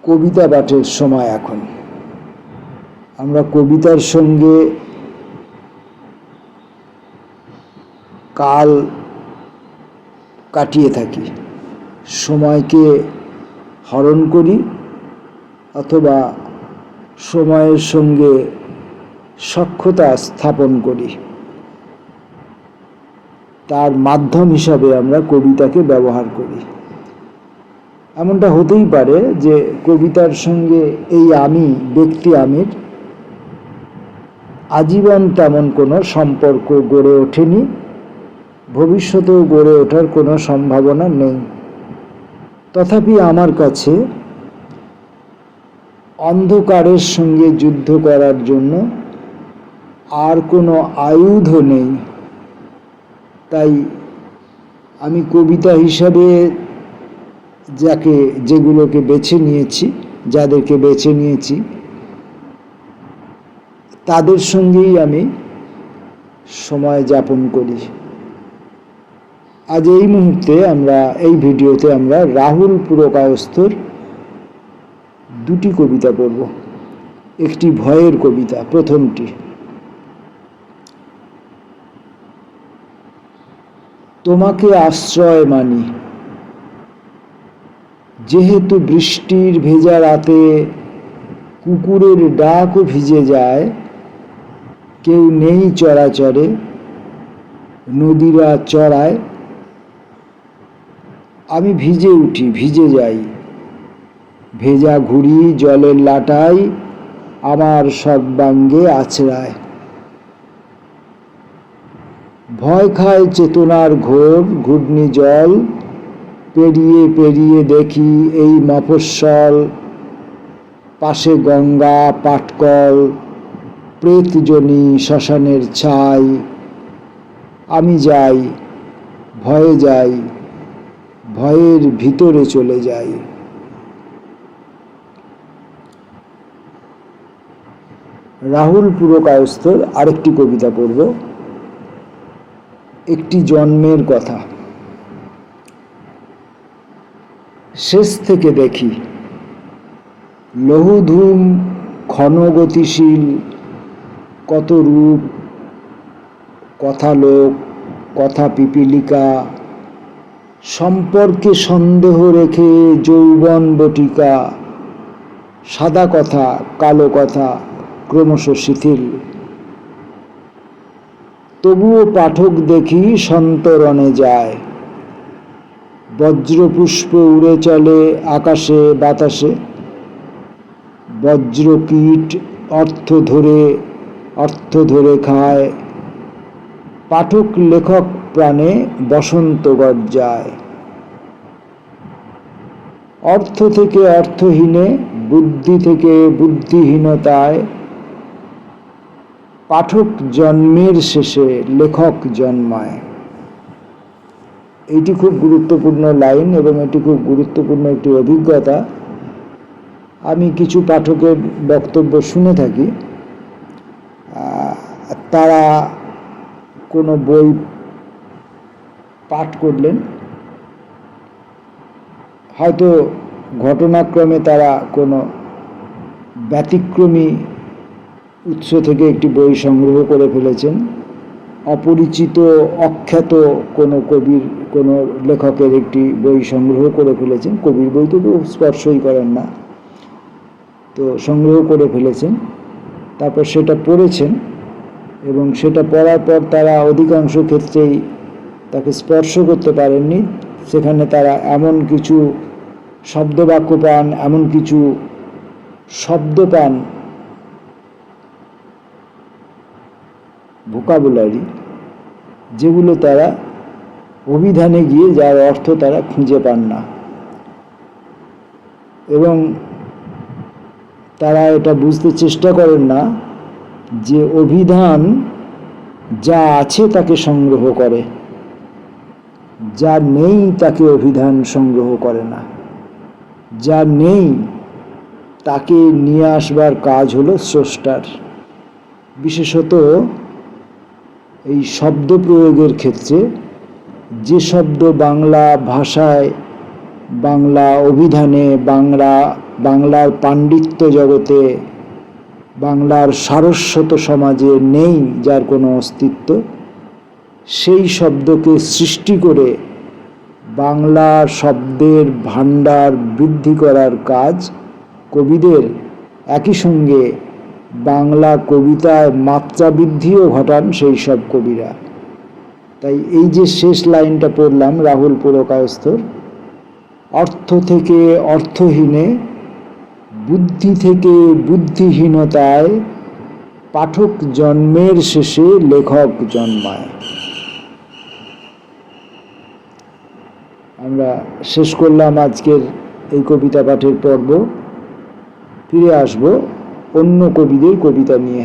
কবিতা পাঠের সময় এখন। আমরা কবিতার সঙ্গে কাল কাটিয়ে থাকি, সময়কে হরণ করি অথবা সময়ের সঙ্গে সখ্যতা স্থাপন করি। তার মাধ্যম হিসাবে আমরা কবিতাকে ব্যবহার করি। এমনটা হতেই পারে যে কবিতার সঙ্গে এই ব্যক্তি আমির আজীবন তেমন কোনো সম্পর্ক গড়ে ওঠেনি, ভবিষ্যতেও গড়ে ওঠার কোনো সম্ভাবনা নেই। তথাপি আমার কাছে অন্ধকারের সঙ্গে যুদ্ধ করার জন্য আর কোনো আয়ুধ নেই। তাই আমি কবিতা হিসাবে যেগুলোকে বেছে নিয়েছি, যাদেরকে বেছে নিয়েছি, তাদের সঙ্গেই আমি সময় যাপন করি। আজ এই মুহূর্তে এই ভিডিওতে আমরা রাহুল পুরকায়স্থর দুটি কবিতা পড়ব। একটি ভয়ের কবিতা, প্রথমটি। তোমাকে আশ্রয় মানি, যেহেতু বৃষ্টির ভেজা রাতে কুকুরের ডাকও ভিজে যায়, কেউ নেই চরাচরে, নদীরা চড়ায়, আমি ভিজে উঠি, ভিজে যাই, ভেজা ঘুড়ি জলের লাটায় আমার সর্বাঙ্গে আছড়ায়। ভয় খায় চেতনার ঘোর ঘূর্ণি জল, পেরিয়ে পেরিয়ে দেখি এই মফস্বল, পাশে গঙ্গা পাটকল, প্রেতজনী শ্মশানের ছাই, আমি যাই, ভয়ে যাই, ভয়ের ভিতরে চলে যাই। রাহুল পুরকায়স্থর আরেকটি কবিতা পড়ব, একটি জন্মের কথা। শেষ থেকে দেখি লৌহধূম ক্ষণগতিশীল, কত রূপ, কথা লোক, কথা পিপীলিকা, সম্পর্কে সন্দেহ রেখে যৌবন বটিকা, সাদা কথা কালো কথা ক্রমশ শিথিল। তবুও পাঠক দেখি সন্তরণে যায়, বজ্রপুষ্প উড়ে চলে আকাশে বাতাসে, বজ্রকীট অর্থ ধরে খায়, পাঠক লেখক প্রাণে বসন্ত গর্জায়। অর্থ থেকে অর্থহীনে, বুদ্ধি থেকে বুদ্ধিহীনতায়, পাঠক জন্মের শেষে লেখক জন্মায়। এটি খুব গুরুত্বপূর্ণ লাইন এবং এটি খুব গুরুত্বপূর্ণ একটি অভিজ্ঞতা। আমি কিছু পাঠকের বক্তব্য শুনে থাকি। তারা কোনো বই পাঠ করলেন, হয়তো ঘটনাক্রমে তারা কোনো ব্যতিক্রমী উৎস থেকে একটি বই সংগ্রহ করে ফেলেছেন, অপরিচিত অখ্যাত কোনো কবির কোনো লেখকের একটি বই সংগ্রহ করে ফেলেছেন। কবির বই তো স্পর্শই করেন না, তো সংগ্রহ করে ফেলেছেন, তারপর সেটা পড়েছেন এবং সেটা পড়ার পর তারা অধিকাংশ ক্ষেত্রেই তাকে স্পর্শ করতে পারেননি। সেখানে তারা এমন কিছু শব্দবাক্য পান, এমন কিছু শব্দ পান, ভোকাবুলারি, যেগুলো তারা অভিধানে গিয়ে যার অর্থ তারা খুঁজে পান না। এবং তারা এটা বুঝতে চেষ্টা করেন না যে অভিধান যা আছে তাকে সংগ্রহ করে, যা নেই তাকে অভিধান সংগ্রহ করে না। যা নেই তাকে নিয়ে আসবার কাজ হলো স্রষ্টার। বিশেষত এই শব্দ প্রয়োগের ক্ষেত্রে যে শব্দ বাংলা ভাষায় বাংলা অভিধানে, বাংলার পাণ্ডিত্য জগতে, বাংলার সারস্বত সমাজে নেই যার কোনো অস্তিত্ব, সেই শব্দকে সৃষ্টি করে বাংলা শব্দের ভাণ্ডার বৃদ্ধি করার কাজ কবিদের, একই সঙ্গে বাংলা কবিতায় মাত্রা বৃদ্ধিও ঘটান সেই সব কবিরা। তাই এই যে শেষ লাইনটা পড়লাম রাহুল পুরকায়স্থর, অর্থ থেকে অর্থহীনে, বুদ্ধি থেকে বুদ্ধিহীনতায়, পাঠক জন্মের শেষে লেখক জন্মায়। আমরা শেষ করলাম আজকের এই কবিতা পাঠের পর্ব। ফিরে আসব অন্য কবিদের কবিতা নিয়ে।